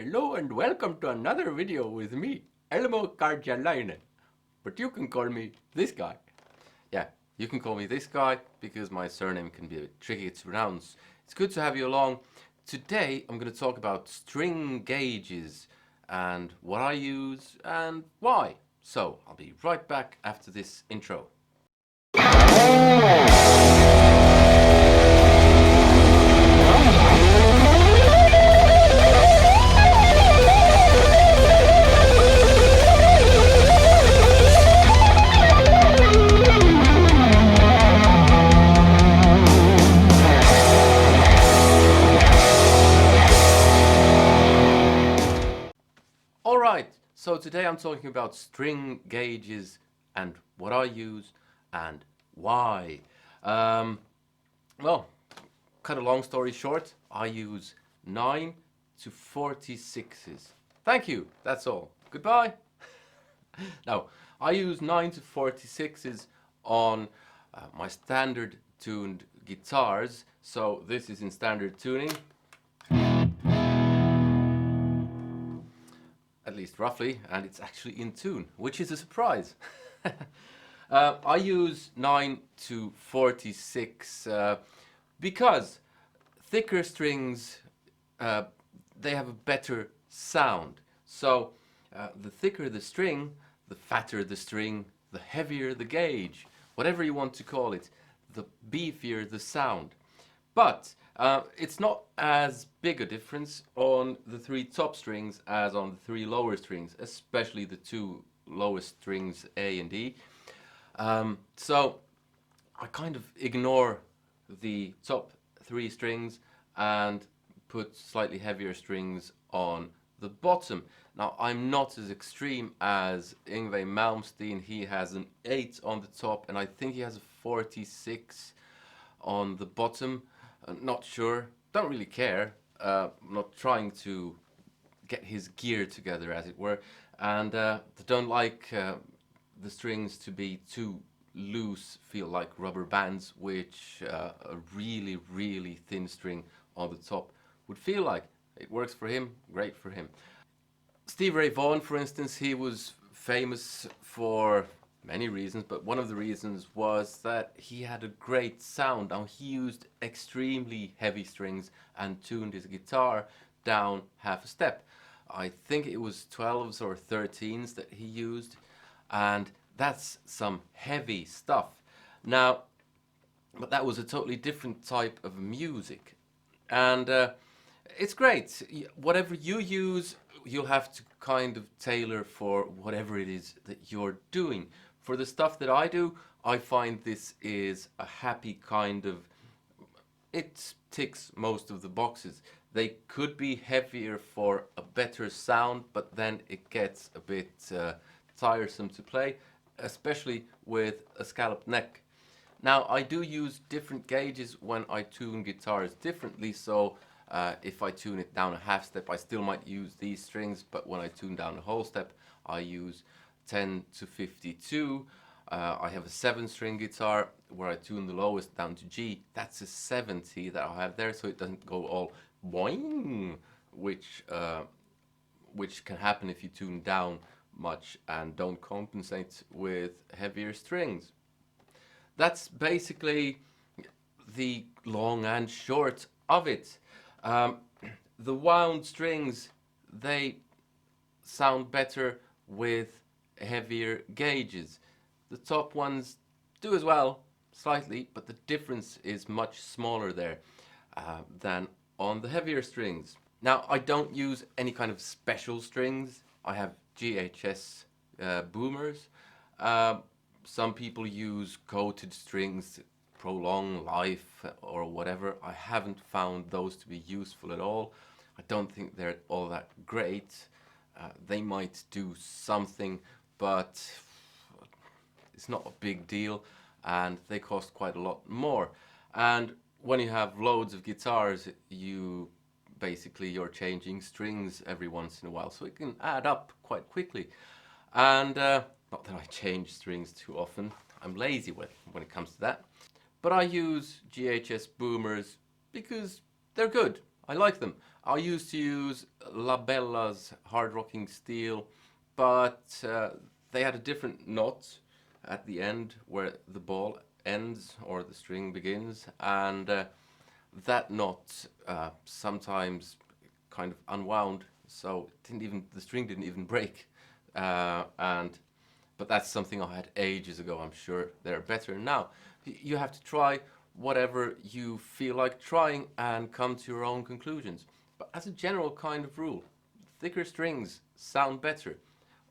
Hello and welcome to another video with me, Elmo Karjalainen. But you can call me this guy. Yeah, you can call me this guy because my surname can be a bit tricky to pronounce. It's good to have you along. Today I'm going to talk about string gauges and what I use and why. So I'll be right back after this intro. Alright, so today I'm talking about string gauges and what I use and why. Well, cut a long story short, I use 9 to 46s. Thank you, that's all. Goodbye. Now, I use 9 to 46s on my standard tuned guitars. So this is in standard tuning. At least roughly, and it's actually in tune, which is a surprise. I use 9 to 46 because thicker strings, they have a better sound. So the thicker the string, the fatter the string, the heavier the gauge, whatever you want to call it, the beefier the sound. But it's not as big a difference on the 3 top strings as on the 3 lower strings, especially the 2 lowest strings A and E. So I kind of ignore the top 3 strings and put slightly heavier strings on the bottom. Now I'm not as extreme as Yngwie Malmsteen. He has an 8 on the top and I think he has a 46 on the bottom. Not sure, don't really care. I'm not trying to get his gear together, as it were, and don't like the strings to be too loose, feel like rubber bands, which a really thin string on the top would feel like. It works for him, great for him. Stevie Ray Vaughan, for instance, he was famous for many reasons, but one of the reasons was that he had a great sound. Now, he used extremely heavy strings and tuned his guitar down half a step. I think it was 12s or 13s that he used, and that's some heavy stuff. Now, but that was a totally different type of music, and it's great. Whatever you use, you'll have to kind of tailor for whatever it is that you're doing. For the stuff that I do, I find this is a happy kind of, it ticks most of the boxes. They could be heavier for a better sound, but then it gets a bit tiresome to play, especially with a scalloped neck. Now, I do use different gauges when I tune guitars differently, so if I tune it down a half step, I still might use these strings, but when I tune down a whole step, I use 10 to 52. I have a 7-string guitar where I tune the lowest down to G. That's a 70 that I have there, so it doesn't go all boing, which can happen if you tune down much and don't compensate with heavier strings. That's basically the long and short of it. The wound strings, they sound better with heavier gauges. The top ones do as well, slightly, but the difference is much smaller there than on the heavier strings. Now, I don't use any kind of special strings. I have GHS boomers. Some people use coated strings to prolong life or whatever. I haven't found those to be useful at all. I don't think they're all that great. They might do something, but it's not a big deal, and they cost quite a lot more. And when you have loads of guitars, you're changing strings every once in a while, so it can add up quite quickly. And not that I change strings too often, I'm lazy when it comes to that. But I use GHS boomers because they're good. I like them. I used to use Labella's hard rocking steel, but they had a different knot at the end where the ball ends or the string begins, and that knot sometimes kind of unwound, so the string didn't even break. And but that's something I had ages ago. I'm sure they're better now. You have to try whatever you feel like trying and come to your own conclusions. But as a general kind of rule, thicker strings sound better.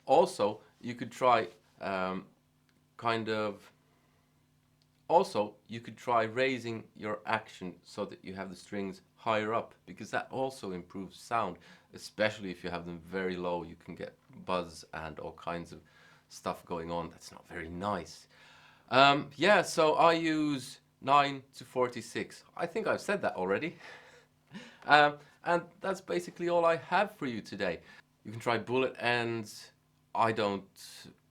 Also, you could try kind of also, you could try raising your action so that you have the strings higher up, because that also improves sound, especially if you have them very low. You can get buzz and all kinds of stuff going on that's not very nice. Yeah, so I use 9 to 46. I think I've said that already. Um, and that's basically all I have for you today. You can try bullet ends. I don't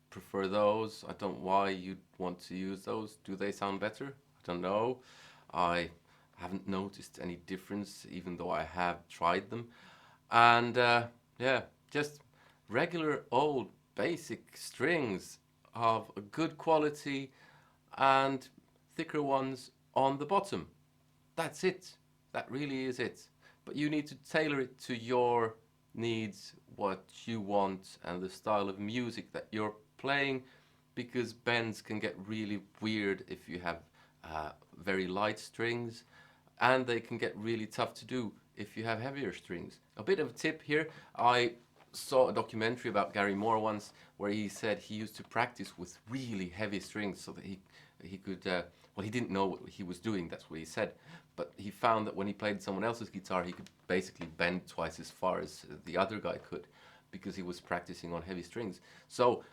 prefer those. I don't know why you'd want to use those. Do they sound better? I don't know. I haven't noticed any difference, even though I have tried them. And yeah, just regular old basic strings of a good quality and thicker ones on the bottom. That's it. That really is it. But you need to tailor it to your needs, what you want, and the style of music that you're playing, because bends can get really weird if you have very light strings, and they can get really tough to do if you have heavier strings. A bit of a tip here, I saw a documentary about Gary Moore once where he said he used to practice with really heavy strings so that he could well, he didn't know what he was doing, that's what he said, but he found that when he played someone else's guitar he could basically bend twice as far as the other guy could, because he was practicing on heavy strings. So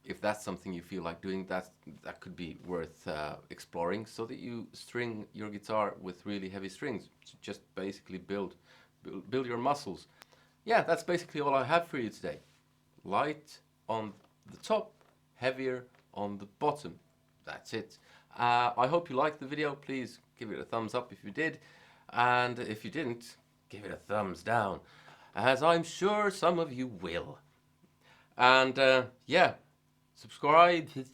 if that's something you feel like doing, that could be worth exploring, so that you string your guitar with really heavy strings to just basically build your muscles. Yeah, that's basically all I have for you today. Light on the top, heavier on the bottom. That's it. I hope you liked the video. Please give it a thumbs up if you did, and if you didn't, give it a thumbs down, as I'm sure some of you will. And yeah, subscribe if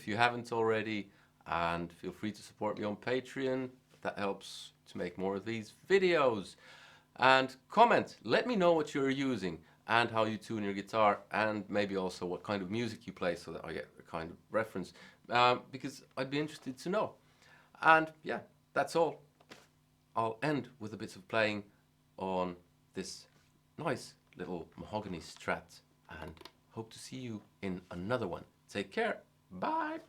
you haven't already, and feel free to support me on Patreon. That helps to make more of these videos. And comment, let me know what you're using and how you tune your guitar, and maybe also what kind of music you play, so that I get a kind of reference, because I'd be interested to know. And yeah, that's all. I'll end with a bit of playing on this nice little mahogany Strat, and hope to see you in another one. Take care. Bye.